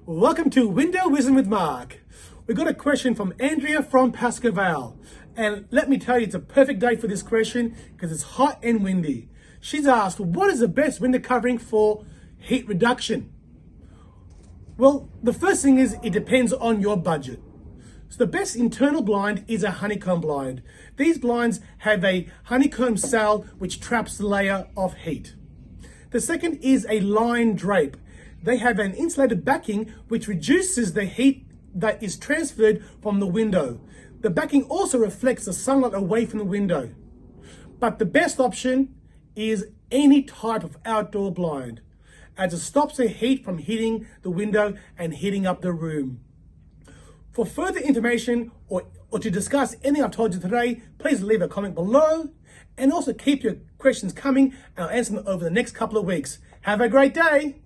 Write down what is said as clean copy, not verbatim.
Welcome to Window Wisdom with Mark. We got a question from Andrea from Pascoe, and let me tell you, it's a perfect day for this question because it's hot and windy. She's asked, what is the best window covering for heat reduction? Well, the first thing is it depends on your budget. So the best internal blind is a honeycomb blind. These blinds have a honeycomb cell which traps the layer of heat. The second is a line drape. They have an insulated backing which reduces the heat that is transferred from the window. The backing also reflects the sunlight away from the window. But the best option is any type of outdoor blind, as it stops the heat from hitting the window and heating up the room. For further information or to discuss anything I've told you today, please leave a comment below, and also keep your questions coming and I'll answer them over the next couple of weeks. Have a great day.